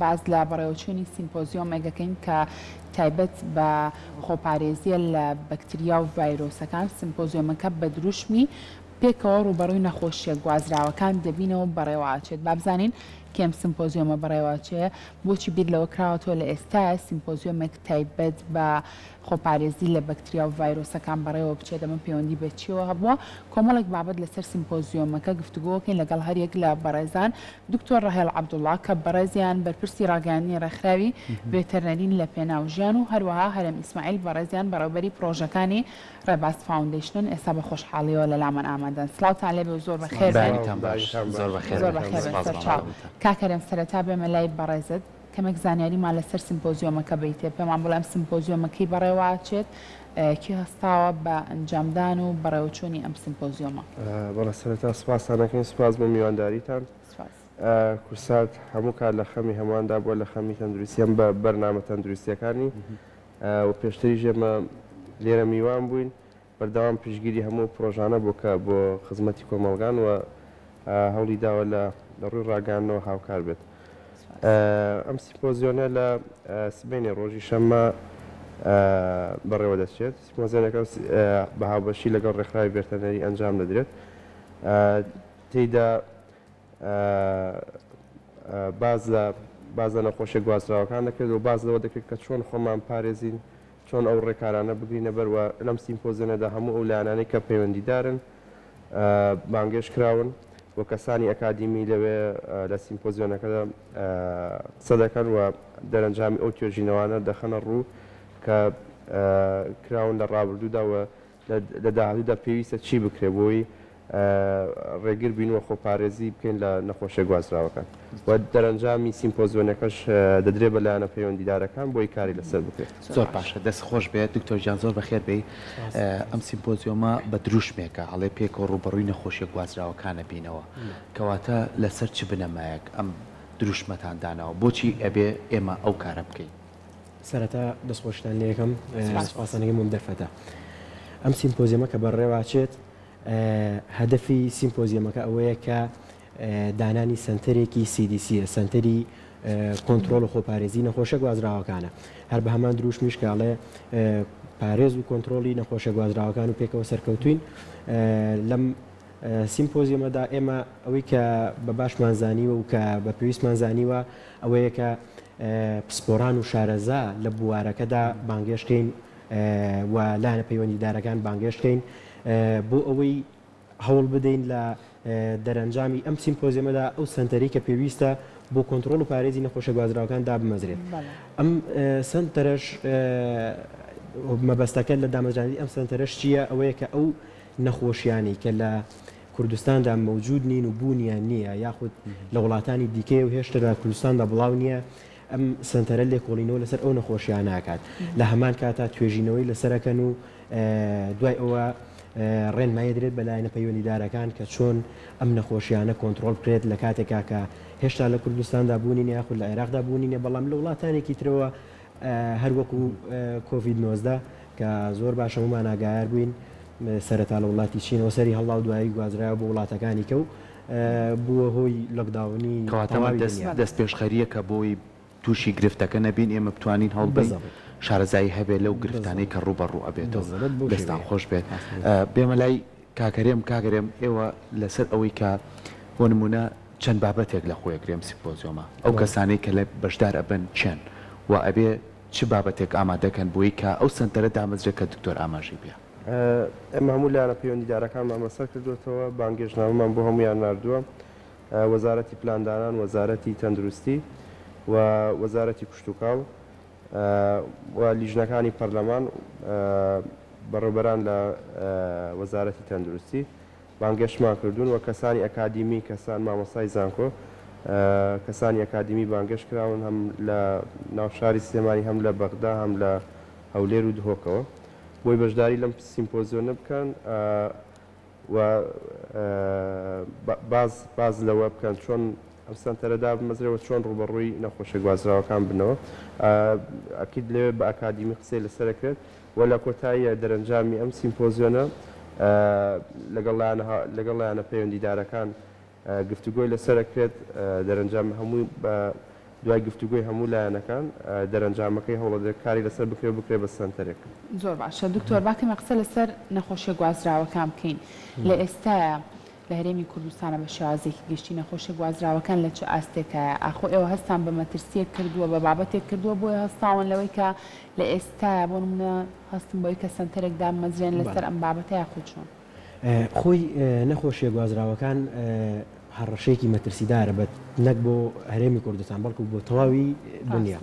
باز لە بەڕێوەچوونی سیمپۆزیۆمێکەکەین کە تایبەت بە خۆپارێزیە لە بەکتریا و ڤایرۆسەکان. سیمپۆزیۆمەکە بە دروشمی پێکەوە ڕوبەڕووی نەخۆشیە گوازراوەکان دەبینەوە بەڕێوەچێت. با بزانین کێم سیمپۆزیۆمە بەڕێوەچەیە بۆچی بیر لەوە کراوەتەوە لە ئێستا سیمپۆزیۆمێک تایبەت بە خۆپارێزی لە بەکتریا و ڤایرۆسەکان بەڕێوە بچێت. ئەمە پەیوەندی بەچیەوە هەبووە. کۆمەڵێک بابەت لەسەر سیمپۆزیۆمەکە گفتوگۆکەین لەگەڵ هەریەک لە بەڕێزان. دکتۆر ڕەهێڵ عەبدوڵڵا کە بەڕێزیان بەرپرسی ڕاگەیاندنی ڕێکخراوی ڤێتەرنەرین لە پێناو ژیان و هەروەها هەرێم ئیسماعیل بەڕێزیان بەڕێوەبەری پرۆژەکانی ڕێباز فاوندیشنن ئێستا بە خۆشحاڵیەوە لەلامان ئامادەن. سڵاوتان لێبێ و زۆر بەخێر بێن. زۆر بەخێر. کاکەرێم سەرەتا بێمە لای بەڕێزت کەمێک زانیاریمان لەسەر سیمپۆزیۆمەکە بیتێ پێمان بڵێم سیمپۆزیۆمەکەی بەڕێوەچێت کی هەستاوە بە ئەنجامدان و بەڕێوەچوونی ئەم سیمپۆزیۆمە. بەڵە سەرەتا سوپاسانەکەین سوپاس بۆ میوانداریتان. کورسات هەموو کار لە خەمی هەموواندا بۆ لە خەمی تەندروستیان بە بەرنامە تەندروستیەکانی و پێشتری ژێمە لێرە میوان بووین بەردەوام پشگیری هەموو پرۆژانە بۆ خزمەتی کۆمەڵگان و هەوڵی داوە لە ڕووی ڕاگەاندنەوە هاوکار بێت. ئەم سیمپۆزیۆنە لە سبەینی ڕۆژی شەممە بەڕێوە دەچێت. سیمپۆزیۆنەکە بە هاوبەشی لەگەڵ ڕێکخراوی ڤێتەرنەری ئەنجام دەدرێت. تێیدا باز لە نەخۆشیە گوازراوەکان دەکرێت و باز لەوە دەکرێت کە چۆن خۆمان پارێزین، چۆن ئەو ڕێکارانە بگرینە بەرەوە. لەم سیمپۆزیۆنەدا هەموو ئەو لایەنانەی کە پەیوەندیدارن بانگێش کراون بۆ کەسانی ئەکادیمی لەوێ لە سیمپۆزیۆنەکەدا قسە دەکەن و دەرەنجامی ئەو توێژینەوانە دەخەنە ڕوو کە کراون لە ڕابردوودا و لە داهاتوودا پێویستە چی بکرێ بۆی ڕێگر بینوە خۆپارێزی بکەین لە نەخۆشیە گوازراوەکان و دەرەنجامی سیمپۆزیۆنەکەش دەدرێت بە لایەنە پەیوەندیدارەکان بۆی کاری لەسەر بکرێت. زۆر باشە، دەست خۆش بێت دکتۆر جیان، زۆر بەخێر بێ. ئەم سیمپۆزیۆمە بە دروشمێکە هەڵێ پێکەوە ڕوبەڕووی نەخۆشیە گوازراوەکانە بینەوە کەواتە لەسەر چ بنەمایەک ئەم دروشمەتان داناوە بۆچی ئەبێ ئێمە ئەو کارە بکەین؟ سەرەتا دەستخۆشتان لێ یەکەم سوپاسانەکەم دەرفەتە. ئەم سیمپۆزیۆمە کە بەڕێواچێت هەدەفی سیمپۆزیۆمەکە ئەوەیە کە دانانی سنتەرێکی CDC سنتەری کۆنتترۆل و خۆپارێزی نەخۆشە گوازراوەکانە. هەر بە هەمان دروشمیش کاڵێ پارێز و کۆنتترۆلی نەخۆشە گوازراوەکان و پێکەوە سەرکەوتوین. لەم سیمپۆزیۆمەدا ئێمە ئەوەی کە بە باشمان زانیوە و کە بە پێویستمان زانیوە ئەوەیە کە پسپۆران و شارەزا لە بوارەکەدا بانگێشتین و لایەنە پەیوەندیدارەکان بانگێشتین بۆ ئەوەی هەوڵ بدەین لە دەرەنجامی ئەم سیمپۆزیۆمەدا ئەو سنتەری کە پێویستە بۆ کۆنتترۆل و پارێزی نەخۆشە گوازراوەکان دابمەزرێت. ئەم سنتەرش مەبەستەکە لە دامەزراندنی ئەم سنتەرش چییە؟ ئەوەیە کە ئەو نەخۆشیانی کە لە کوردستاندا مەوجود نین و بوونیان نییە یاخود لە وڵاتانی دیکەی و هێشتا لە کوردستاندا بڵاو نییە، ئەم سنتەرە لێکۆڵینەوە لەسەر ئەو نەخۆشیان ناکات. لە هەمان کاتا توێژینەوەی لەسەرەکەن و دوای ئەوە ڕێنمایی درێت بەلایەنە پەیوەندیدارەکان کە چۆن ئەم نەخۆشیانە کۆنتترۆل بکرێت لە کاتێکا کە هێشتا لە کوردستاندا بوونی یاخود لە عێراقدا بوونی بەڵام لە وڵاتانێکی ترەوە هەروەکو کۆڤید-19 کە زۆر باشە هەمومان ئاگایار بووین سەرەتا لە وڵاتی چینەوە سەری هەڵا و دوایی گوازرایەوە بۆ وڵاتەکانی کە و بووە هۆی لۆکداونی. کەواتەمە دەست پێشخەریە کە بۆی تووشی گرفتەکە نەبین ئێمە بتوانین هەڵبین شارەزایی هەبێت لەو گرفتانەی کە ڕوبەڕوو ئەبێتەوە. دەستان خۆش بێت. بێمە لای کاکەرێم ئێوە لەسەر ئەوەی کە بۆ نمونە چەند بابەتێک لە خۆیەگرێم سیمپۆزیۆمە ئەو کەسانەی کە لە بەشدار ئەبن چەند و ئەبێ چ بابەتێک ئامادەکەن بۆی کە ئەو سنتەرە دامەزرێت کە دکتۆر ئاماژەی بێ. ئەمە هەموو لایەنە پەیوەندیدارەکانمان بەسەر کردوێتەوە، بانگێژنامەمان بۆ هەمویان ناردووە، وەزارەتی پلاندانان، وەزارەتی تەندروستی و وەزارەتی کشتوکاڵ و لیژنەکانی پەرلەمان بەڕێوەبەران لە وەزارەتی تەندروستی بانگێشتمان کردوون و کەسانی ئەکادیمی، کەسان مامۆستای زانکۆ، کەسانی ئەکادیمی بانگێشت کراون هەم لە ناوشاری سلێمانی هەم لە بەغدا هەم لە هەولێر و دهۆکەوە بۆی بەشداری لەم سیمپۆزیۆنە بکەن و باز لەوە بکەن چۆن ئەم سنتەرەدا بمەزرێەوە چۆن ڕوبەڕووی نەخۆشە گوازراوەکان بنەوە. ئەکید لەوێ بە ئەکادیمی قسەی لەسەرەکرێت و لە کۆتاییە دەرەنجامی ئەم سیمپۆزیۆنە لەگەڵ لایەنە پەیوەندیدارەکان گفتوگۆی لەسەرەکرێت دەرەنجام هەمووی دوای گفتوگوی هەموو لایەنەکان دەرەنجامەکەی هەوڵەدە کاری لەسەر بکرێ بە سنتەرێک. زۆر باشە دکتۆر باکەمە قسە لەسەر نەخۆشیە گوازراوەکان بکەین لە ئێستاە لە هەرێمی کوردستانە بە شێوازێکی گشتی نەخۆشیە گوازراوەکان لە چه ئاستێکایە ئاخۆ ئێوە هەستان بە مەترسیەک کردووە بە بابەتێک کردووە بۆی هەستاون لەوەی کە لە ئێستاە بۆ نمونە هەستم بۆی کە سنتەرێکدا مەزرێن لەسەر ئەم بابەتەیە خۆچۆن خۆی نەخۆشیە گوازراوەکان هەڕەشەیەکی مەترسیدارە بە نەک بۆ هەرێمی کوردستان بەڵکو بۆ تەواوی دنیا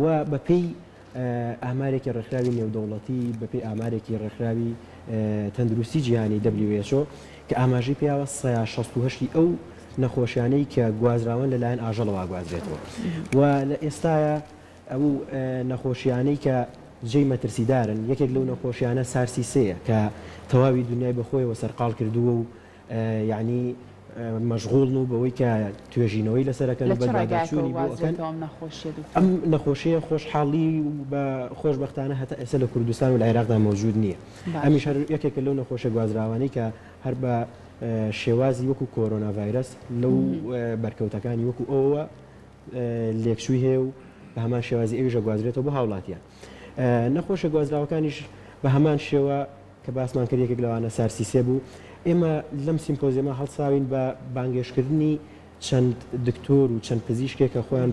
و بەپێی ئامارێکی ڕێکخراوی نێودەوڵەتی بەپێی ئامارێکی ڕێکخراوی تەندروستی جیهانی WHO کە ئاماژەی پیاوە 168 ئەو نەخۆشیانەی کە گوازراون لەلایەن ئاژەڵەوە گوازرێتەوە و لە ئێستاە ئەو نەخۆشیانەی کە جێی مەترسیدارن یەکێک لەو نەخۆشیانە سارسی سەیە کە تەواوی دنیای بەخۆیەوە سەرقاڵ کردووە و یعنی مەشغوڵن و بەوەی کە توێژینەوەی لەسەرەکەن بەداچوونی بۆکەن ئەم نەخۆشیە خۆشحاڵی بە خۆشبەختانە هەتا ئێستا لە کوردستان و لە عێراقدا مەوجود نییە ئەمیش هەر یەکێکە لەو نەخۆشە گوازراوانەی کە هەر بە شێوازی وەکو کۆرۆنا ڤایرەس لەو بەرکەوتەکانی وەکو ئەوە لێکشووی هەیە و بە هەمان شێوازی ئەویژە گوازرێتەوە بۆ هاوڵاتیان نەخۆشە گوازراوەکانیش بە هەمان شێوە کە باسمان کرد یەکێک لەوانە سارسیسێ بوو ئێمە لەم سیمپۆزیەمە هەڵساوین بە بانگێشکردنی چەند دکتۆر و چەند پزیشکێک کە خۆیان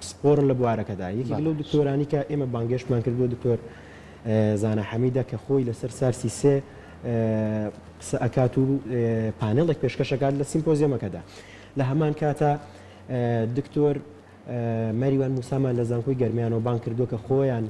سپۆرن لە بوارەکەدا یەکێک لەو دکتۆرانی کە ئێمە بانگێشتمان کردو دکتۆر زانە حەمیدە کە خۆی لەسەر سارسیسێ قسە ئەکات و پانێڵێک پێشکەشەکات لە سیمپۆزیەمەکەدا لە هەمان کاتە دکتۆر مەریوان موسامان لە زانکۆی گەرمیانەوە بان کردو کە خۆیان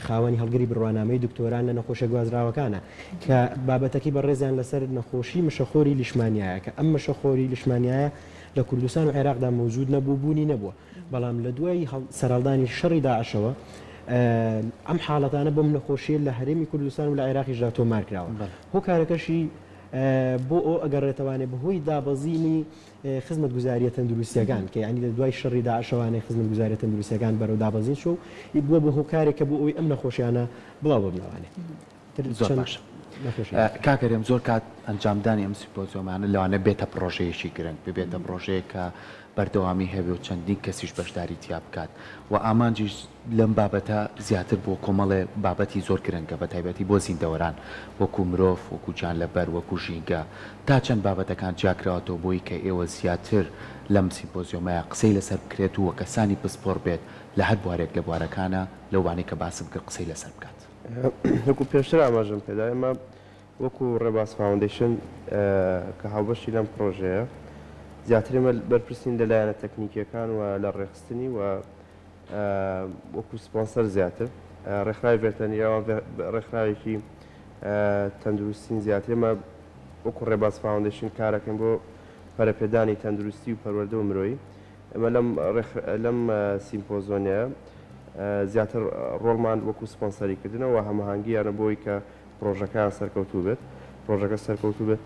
خاوەنی هەڵگری بڕوانامەی دکتۆران لە نەخۆشە گوازراوەکانە کە بابەتەکەی بەڕێزیان لەسەر نەخۆشی مشەخۆری لیشمانیایە کە ئەم مشەخۆری لیشمانیایە لە کوردستان و عێراقدا مەوجود نەبوو بوونی نەبووە بەڵام لە دوای سەرهەڵدانی شەڕی داعشەوە ئەم حاڵەتانە بۆم نەخۆشیە لە هەرێمی کوردستان و لە عێراقیشدا تۆمار کراوە هۆکارەکەشی بۆ ئەو ئەگەڕێتەوانێ بەهۆی دابەزینی خزمەت گوزاریە تەندروستیەکان کە یعنی لە دوای شەڕی داعشەوانەی خزمەت گوزاریە تەندروستیەکان بەرەو دابەزین شو بووە بە هۆکارێک کە بۆ ئەوی ئەم نەخۆشیانە بڵاو ببنەوانێ زۆر باشە کاکەرێم زۆر کات ئەنجامدانی ئەم سیمپۆزیۆمانە لەوانە بێتە پرۆژەیەکی گرنگ ببێتە پرۆژەیە کە بەردەوامی هەبێ و چەندین کەسیش بەشداری تیا بکات و ئامانجیش لەم بابەتە زیاتر بۆ کۆمەڵێ بابەتی زۆر گرنگە بە تایبەتی بۆ زیندەوەران وەکو مرۆڤ وەکو گیانلەبەر وەکو ژینگە تا چەند بابەتەکان جیاکراوەتەوە بۆی کە ئێوە زیاتر لەم سیمپۆزیۆمەیە قسەی لەسەر بکرێت و کەسانی پسپۆر بێت لە هەر بوارێک لە بوارەکانە لەوانەی کە باسم کرد قسەی لەسەر بکات وەکو پێشتر ئاماژەم پێدا ئێمە وەکو ڕێباز فاوندیشن کە هاوبەشی لەم پرۆژەیە زیاتر ئێمە بەرپرسین لەلایەنە تەکنیکیەکان و لە ڕێخستنی و وەکو سپۆنسەر زیاتر ڕێکخراوی ڤێتەنیراوە ڕێکخراوێکی تەندروستین زیاتر ئێمە وەکو ڕێباز فاوندیشن کارەکەین بۆ پەرەپێدانی تەندروستی و پەروەردە و مرۆیی ئەمە لەم سیمپۆزۆنیە زیاتر ڕۆڵمان وەکو سپۆنسەریکردنەوە هەماهەنگییانە بۆی کە پرۆژەکان سەرکەوتوو بێت پرۆژەکە سەرکەوتوو بێت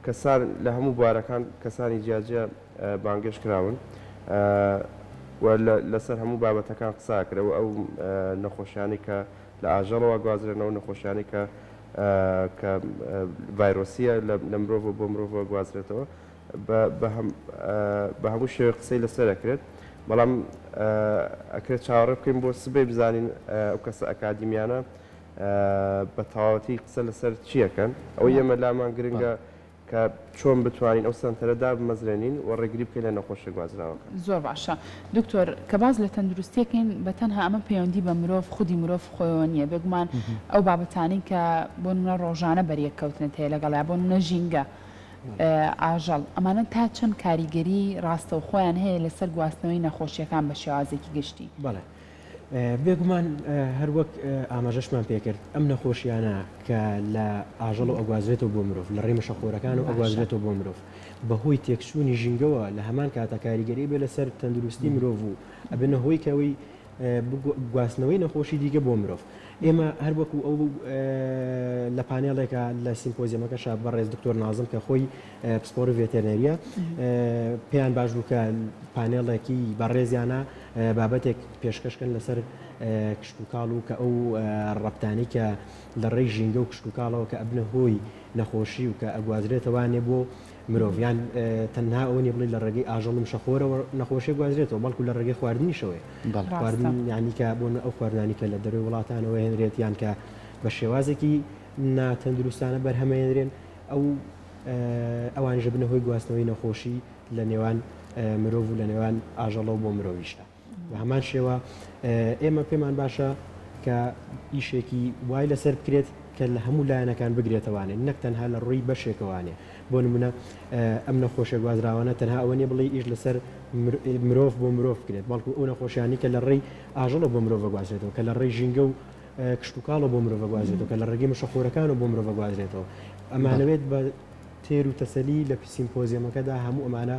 کەسان لە هەموو بوارەکان کەسانی جیاجە بانگێش کراون لەسەر هەموو بابەتەکان قساکرەوە ئەو نەخۆشیانی کە لە ئاژەڵەوە گوازرێنەوە نەخۆشیانی کە ڤایرۆسیە لە مرۆڤ بۆ مرۆڤ گوازرێتەوە بە هەموو شێوە قسەی لەسەر ئەکرێت بەڵام ئەکرێت چاوەڕێ بکەین بۆ سبەی بزانین ئەو کەسە ئەکادیمیانە بە تەواوەتی قسە لەسەر چیەکەن ئەو ئێمە لامان گرنگە کە چۆن بتوانین ئەو سنتەرەدا بمەزرێنین و ڕێگری بکەین لە نەخۆشە گوازراوەکە زۆر باشە دکتۆر کە باز لە تەندروستیەکەین بە تەنها ئەمە پەیوەندی بە مرۆڤ خودی مرۆڤ خۆیەوە نییە بگومان ئەو بابەتانی کە بۆ نمونە ڕۆژانە بەریەککەوتنت هەیە لەگەڵا بۆ نمونە ژینگە ئاژەڵ ئەمانە تا چەند کاریگەری ڕاستە و خۆیان هەیە لەسەر گواستنەوەی نەخۆشیەکان بە شێوازێکی گشتی بەڵێ بێگومان هەر وەک ئاماژەشمان پێکرد ئەم نەخۆشیانە کە لە ئاژەڵ و ئەگوازرێتەوە بۆ مرۆڤ لە ڕێی مەشەخۆرەکان و ئەگوازرێتەوە بۆ مرۆڤ بەهۆی تێکچوونی ژینگەوە لە هەمان کاتە کاریگەری بێ لەسەر تەندروستی مرۆڤ و ئەبێنە هۆی کەوەی گواستنەوەی نەخۆشی دیگە بۆ مرۆڤ ئێمە هەر وەکو ئەو لە پانێڵێکە لە سیمپۆزیەمەکەشا بەڕێز دکتۆر نازم کە خۆی پسپۆر ڤێتەرنەریە پێیان باش بوو کە پانێڵێکی بەڕێزیانە بابەتێک پێشکەشکن لەسەر کشتتوکاڵ و کە ئەو ڕەبتانی کە لە ڕێی ژینگە و کشتتوکاڵەوە کە ئەبنە هۆی نەخۆشی و کە ئەگوازرێتەوانێ بۆ مرۆڤیان تەنها ئەوەنی بڵێ لە ڕێگەی ئاژەڵ و شەخۆرەوە نەخۆشی گوازرێتەوە بەڵکو لە ڕێگەی خواردنیشەوەی خواردن یعنی کە بۆ ئەو خواردنانی کە لە دەروی وڵاتانەوە هێنرێت یان کە بە شێوازێکی ناتەندروستانە بەرهەمەهێنرێن ئەوانژە بنە هۆی گواستنەوەی نەخۆشی لە نێوان مرۆڤ و لە نێوان ئاژەڵە و بۆ مرۆڤیشتە بە هەمان شێوە ئێمە پێمان باشە کە ئیشێکی وای لەسەر بکرێت کە لە هەموو لایەنەکان بگرێتەوانێ نەک تەنها لە ڕووی بەشێکەوانێ بۆ نمونە ئەم نەخۆشیە گوازراوانە تەنها ئەوەنیە بڵێ ئیش لەسەر مرۆڤ بۆ مرۆڤ بکرێت بەڵکو ئەو نەخۆشیانی کە لە ڕێی ئاژەڵە بۆ مرۆڤ گوازرێتەوە کە لە ڕێی ژینگە و کشتتوکاڵە بۆ مرۆڤ گوازرێتەوە کە لە ڕێگەی مشەخۆرەکان و بۆ مرۆڤ گوازرێتەوە ئەمانەوێت بە تێر و تەسەلی لە سیمپۆزیەمەکەدا هەموو ئەمانە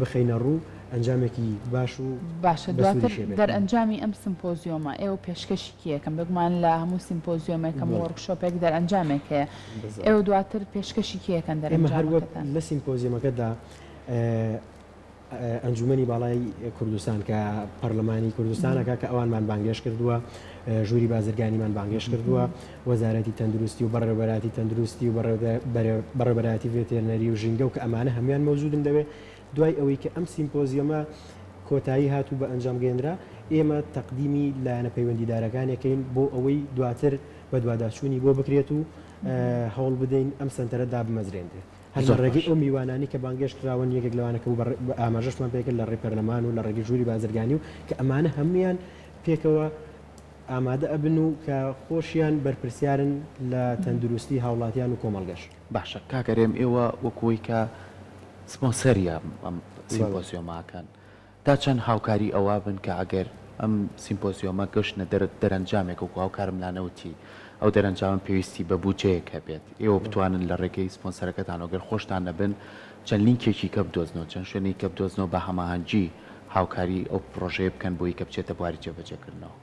بخەینە ڕوو ئەنجامێکی باش و باشە دواتر دەرئەنجامی ئەم سمپۆزیۆمە ئێوە پێشکەشی کێکم بگومان لە هەموو سیمپۆزیۆمێکم وەرکشۆپێک دەرئەنجامێک هەیە ئێوە دواتر پێشکەشی کێکەن دەرئەنجامەکەتان لە سیمپۆزیۆمەکەدا ئەنجومەنی باڵای کوردستان کە پەرلەمانی کوردستانەکە کە ئەوانمان بانگێش کردووە ژووری بازرگانیمان بانگێش کردووە وەزارەتی تەندروستی و بەڕێوەبەراتی تەندروستی و بەڕێوەبەراتی ڤێتێرنەری و ژینگە و کە ئەمانە هەمویان مەوجودن دەوێت دوای ئەوەی کە ئەم سیمپۆزیۆمە کۆتایی هاتوو بە ئەنجام گەێنرا ئێمە تەقدیمی لایەنە پەیوەندیدارەکانەکەین بۆ ئەوەی دواتر بە دوواداچوونی بۆ بکرێت و هەوڵ بدەین ئەم سنتەرەدا بمەزرێنێت هەر لە ڕێگەی ئەو میوانانی کە بانگێش کراون یەکێک لەوانەکە و ئاماژەشمان پێکرد لە ڕێی پەرلەمان و لە ڕێگەی ژووری بازرگانی و کە ئەمانە هەمویان پێکەوە ئامادە ئەبن و کە خۆشیان بەرپرسیارن لە تەندروستی هاوڵاتیان و کۆمەڵگەش باشە کاکەرێم ئێوە وەکوی کە سپۆنسەریە ئەم سیمپۆزیۆماکان تا چەند هاوکاری ئەوە بن کە ئەگەر ئەم سیمپۆزیۆمە گەشتە دەرەنجامێک و هاوکارم لانەوتی ئەو دەرەنجام پێویستی بە بودجەیەک هەبێت ئێوە بتوانن لە ڕێگەی سپۆنسەرەکەتان ئەگەر خۆشتان نەبن چەند لینکێکی کە بدۆزنەوە چەند شوێنی کە بدۆزنەوە بە هەماهەنگی هاوکاری ئەو پرۆژەیە بکەن بۆی کە بچێتە بواری جێبەجێکردنەوە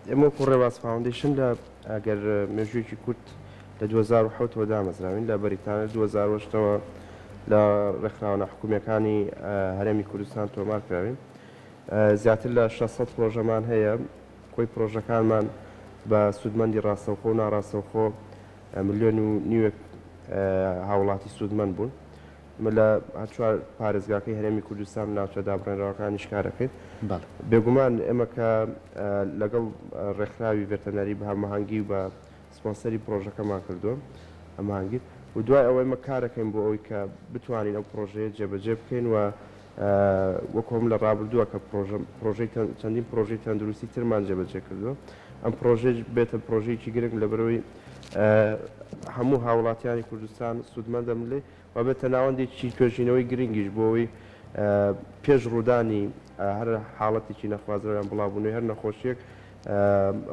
ئێمە ڕێواز فاوندیشن لە ئەگەر مێژوویەکی کورت لە 2010ەوە دامەزراوین لە بەریتانیا 2010ەوە لە ڕێکخراوە حکوومیەکانی هەرێمی کوردستان تۆمار کراوین زیاتر لە 600 پرۆژەمان هەیە کۆی پرۆژەکانمان بە سوودمەندی ڕاستەوخۆ و ناڕاستەوخۆ ملیۆن و نیوەک هاوڵاتی سوودمەند بوون لە چوار پارێزگاکەی هەرێمی کوردستان ناوچە دابڕێنراوەکانی شکارەکەیت بێگومان ئێمە کە لەگەڵ ڕێکخراوی ڤێتەنەری بە هەماهەنگی و بە سپۆنسەری پرۆژەکەمان کردووە ئەماهەنگیت و دوای ئەوەی مە کارەکەین بۆ ئەوەی کە بتوانین ئەو پرۆژەیە جێبەجێ بکەین و وەکۆم لە ڕابردووە کە چەندین پرۆژەی تەندروستی ترمان جێبەجێ کردووە ئەم پرۆژێ بێتە پرۆژەیەکی گرنگ لە بەرەوەی هەموو هاوڵاتیانی کوردستان سوودمەند دەملێ و بێتە ناوەندێکی توێژینەوەی گرنگیش بۆەوەی پێش ڕوودانی هەر حاڵەتێکی نەخوازرەوەیان بڵاوبوونەوەی هەر نەخۆشیەک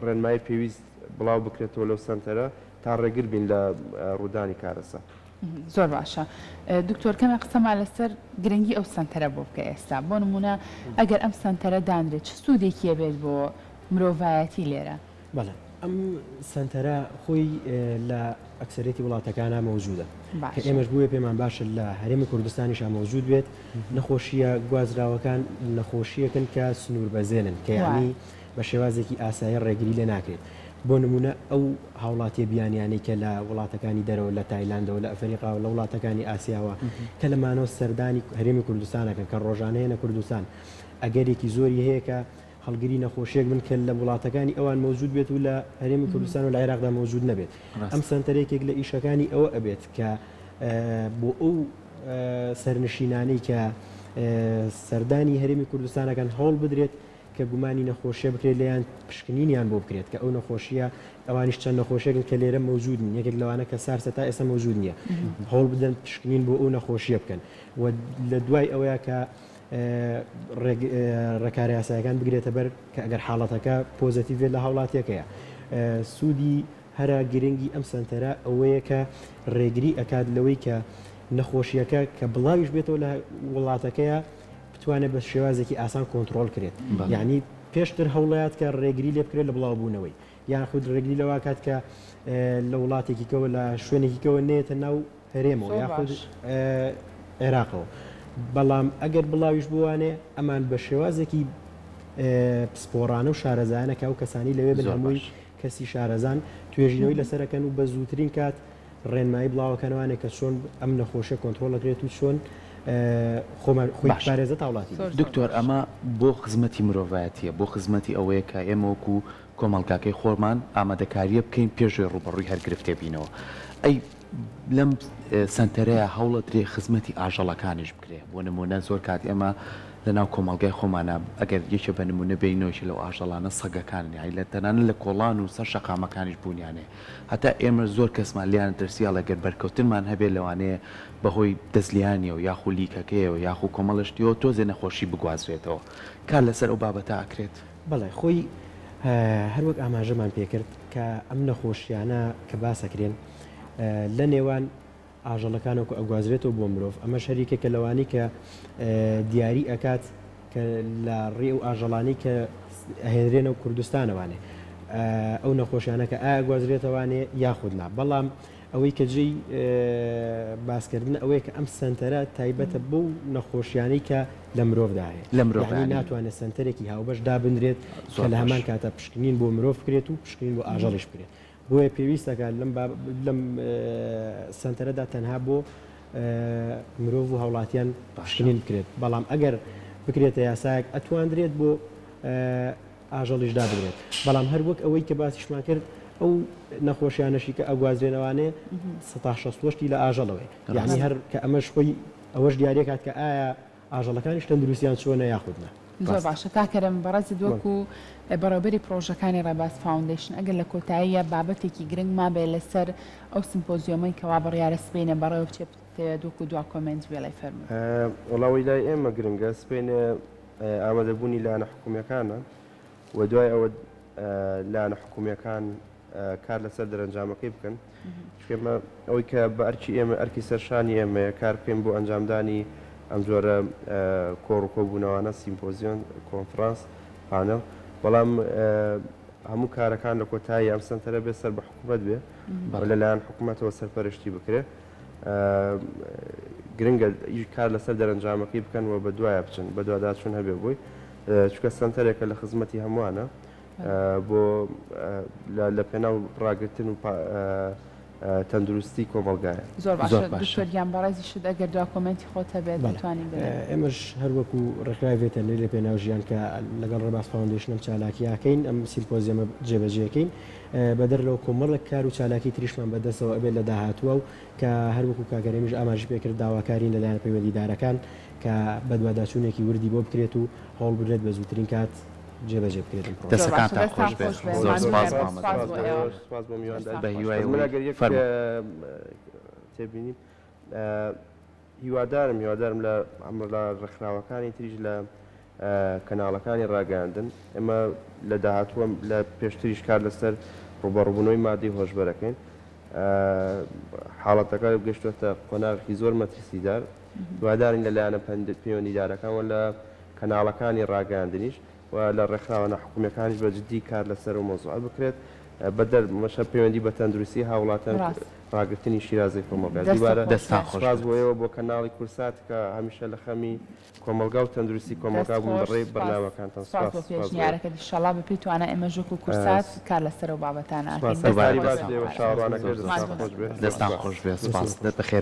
ڕێنمایی پێویست بڵاو بکرێتەوە لەو سنتەرە تا ڕێگر بین لە ڕوودانی کارەسە. زۆر باشە دکتۆر کەمە قسەمان لەسەر گرنگی ئەو سنتەرە بۆ بکە ئێستا بۆ نمونە ئەگەر ئەم سنتەرە دانرێت چ سوودێکیە بێت بۆ مرۆڤایەتی لێرە؟ بەڵێ ئەم سنتەرە خۆی لە ئەکسەرێتی وڵاتەکانە مەوجودە کە ئێمەش بووە پێمان باشە لە هەرێمی کوردستانیشا مەوجود بێت نەخۆشیە گوازراوەکان نەخۆشیەکەن کە سنوور بەزێنن کە یعنی بە شێوازێکی ئاسایی ڕێگری لێ ناکرێت بۆ نمونە ئەو هاوڵاتی بیانیانی کە لە وڵاتەکانی دەرەوە لە تایلاندەوە لە ئەفریقا و لە وڵاتەکانی ئاسیاوە کە لەمانەوە سەردانی هەرێمی کوردستانەکەن کە ڕۆژانەیە کوردستان ئەگەرێکی زۆری هەیە کە هەڵگری نەخۆشیێک من کە لە وڵاتەکانی ئەوان مەوجود بێت و لە هەرێمی کوردستان و لە عێراقدا مەوجود نەبێت ئەم سنتەرێکێک لە ئیشەکانی ئەوە ئەبێت کە بۆ ئەو سەرنشینانەی کە سەردانی هەرێمی کوردستانەکان هەوڵ بدرێت کە گومانی نەخۆشیە بکرێت لەیان پشکنینیان بۆ بکرێت کە ئەو نەخۆشیە ئەوانیش چەند نەخۆشیێکن کە لێرە مەوجودن یەکێک لەوانە کە سارسە تا ئێستا مەوجود نییە هەوڵ بدەن پشکنین بۆ ئەو نەخۆشیە بکەن و لە دوای ئەوەیە کە ڕێکاری یاساییەکان بگرێتە بەر کە ئەگەر حاڵەتەکە پۆزتیڤێت لە هاوڵاتیەکەیە سوودی هەرە گرنگی ئەم سنتەرە ئەوەیە کە ڕێگری ئەکات لەوەی کە نەخۆشیەکە کە بڵاویش بێتەوە لە وڵاتەکەیە بتوانێت بە شێوازێکی ئاسان کۆنتترۆل کرێت یعنی پێشتر هەوڵات کە ڕێگری لێ بکرێت لە بڵاوبوونەوەی یان خود ڕێگری لەوە کات کە لە وڵاتێکیکەوە لە شوێنێکیکەوە نێتە ناو هەرێمەوە یاخود عێراقەوە بەڵام ئەگەر بڵاویش بوانێ ئەمان بە شێوازێکی پسپۆڕانە و شارەزانە کە ئەو کەسانی لەوێ بن هەمووی کەسی شارەزان توێژینەوەی لەسەرەکەن و بە زووترین کات ڕێنمایی بڵاوەکانوانێک کە چۆن ئەم نەخۆشیە کۆنتترۆلەکرێت و چۆن خۆی پارێزە تاوڵاتی دکتۆر ئەمە بۆ خزمەتی مرۆڤایەتیە بۆ خزمەتی ئەوەیە کە ئێمە وەکو کۆمەڵگاکەی خۆمان ئامادەکاریە بکەین پێشوێ ڕوبەڕووی هەر گرفتێ بینەوە ئەی لەم سنتەرەیە هەوڵە درێ خزمەتی ئاژەڵەکانیش بکرێ بۆ نمونە زۆر کات ئێمە لەناو کۆمەڵگای خۆمانە ئەگەر یەکێ بە نمونە بینەوەشی لەو ئاژەڵانە سەگەکان لە تەنانە لە کۆڵان و سەر شەقامەکانیش بوونیانێ هەتا ئێمە زۆر کەسمان لیان دەرسیال ئەگەر بەرکەوتنمان هەبێت لەوانەیە بەهۆی دەستلیانیەوە یاخو لیکەکەیەوە یاخو کۆمەڵشتیەوە تۆزێ نەخۆشی بگوازرێتەوە کار لەسەر ئەو بابەتە ئاکرێت بەڵێ خۆی هەروەک ئاماژەمان پێکرد کە ئەم نەخۆشیانە کە باسەکرێن لە نێوان ئاژەڵەکانەوە ئەگوازرێتەوە بۆ مرۆڤ ئەمە شەریکێکە لەوانی کە دیاری ئەکات کە لە ڕێ و ئاژەڵانی کە ئەهێنرێنە و کوردستانەوانێ ئەو نەخۆشیانە کە ئایا گوازرێتەوانێ یاخودنا بەڵام ئەوەی کە جێی باسکردن ئەوەیە کە ئەم سنتەرە تایبەتە بەو نەخۆشیانی کە لە مرۆڤدا هەیە لە مرۆڤ ناتوانێت سنتەرێکی هاوبەش دابنرێت کە لە هەمان کاتە پشکنین بۆ مرۆڤ بکرێت و پشکنین بۆ ئاژەڵیش بکرێت بۆیە پێویستەکە لەم سنتەرەدا تەنها بۆ مرۆڤ و هاوڵاتیان پشکنین بکرێت بەڵام ئەگەر بکرێتە یاسایەک ئەتواندرێت بۆ ئاژەڵیشدا بگرێت بەڵام هەر وەک ئەوەی کە باسیشمان کرد ئەو نەخۆشیانەشی کە ئەگوازرێنەوانێ 16 لە ئاژەڵەوەی یعنی هەر کە ئەمەش خۆی ئەوەش دیارێکات کە ئایا ئاژەڵەکانیش تەندروستیان چۆنە یاخودنا زۆر باشە کاکەرم بەڕێزی دووەکو بەڕێوەبەری پرۆژەکانی ڕێباز فاوندیشن ئەگەر لە کۆتاییە بابەتێکی گرنگ مابێ لەسەر ئەو سمپۆزیۆمەی کەوا بڕیارە سبینە بەڕێوە بچێت دووکو دوا کۆمنت وێڵی فەرموو وڵاوی لای ئێمە گرنگە سبینە ئامادەبوونی لاەنە حکوومیەکانە و دوای ئەوە لاەنە حکوومیەکان کار لەسەر دەرەنجامەکەی بکەن چکێمە ئەوەی کە بە ئەرکی ئێمە ئەرکی سەرشانی ئێمە کار بکەین بۆ ئەنجامدانی ئەم جۆرە کۆڕکۆبوونەوانە سیمپۆزیۆن کۆنفرانس پانەڵ بەڵام هەموو کارەکان لە کۆتایی ئەم سنتەرە بێ سەر بە حکوومەت بێ لەلایەن حکوومەتەوە سەرپەرشتی بکرێت گرنگە کار لەسەر دەرەنجامەکەی بکەن و بە دوایە بچن بە دوواداچون هەبێ بووی چکە سنتەرێکە لە خزمەتی هەمووانە بۆ لە پێناو ڕاگرتن و تەندروستی کۆمەڵگایە زۆر باشە بەڕێزی شت ئەگەر دوا کۆمنتی خۆت هەبێت بتوانین ئێمەش هەروەکو ڕێکخراوێتە لێ پێناو ژیان کە لەگەڵ ڕێباز فاوندیشنم چالاکیاکەین ئەم سیمپۆزیەمە جێبەجێەکەین بەدەر لەو کۆمەڵێک کار و چالاکی تریشمان بەدەستەوە ئەبێت لە داهاتووە و کە هەروەکو کاگەرێمیش ئاماژی پێکرد داواکارین لەلایەن پەیوەندیدارەکان کە بەدواداچوونێکی وردی بۆ بکرێت و هەوڵ بدرێت بە زووترین کات جێبەجێ بکرێت دەستەکانتان خۆش بێت زۆر سپاس بۆ میواندار بە هیوای تێبینیم هیوادارم لە ئەمە لە ڕێکخراوەکانی تریژ لە کەناڵەکانی ڕاگەاندن ئێمە لە داهاتووە لە پێشتریش کار لەسەر ڕوبەڕبوونەوەی مادی هۆشبەرەکەین حاڵەتەکە گەشتوێتە قۆناغی زۆر مەترسیدار دوادارین لەلایەنە پەیوەندیدارەکان و لە کەناڵەکانی ڕاگەاندنیش و لە ڕێکخراوە حکوومیەکانیش بە جددی کار لەسەر و مۆزوع بکرێت بەدەر مەشە پەیوەندی بە تەندروستی هاوڵاتیان ڕاگررتنی شیرازی کۆمەلگا دیوارە دەستان خۆش بۆیەوە بۆ کەناڵی کورسات کە هەمیشە لە خەمی کۆمەلگا و تەندروستی کۆمەلگا بوون بەڕێ بەرنامەکانتان پێشنیارەکە دیشەڵا بپی توانە ئێمە ژوک و کورسات کار لەسەر و بابەتانە دەستان خۆش بێت سپاس دەست بەخێر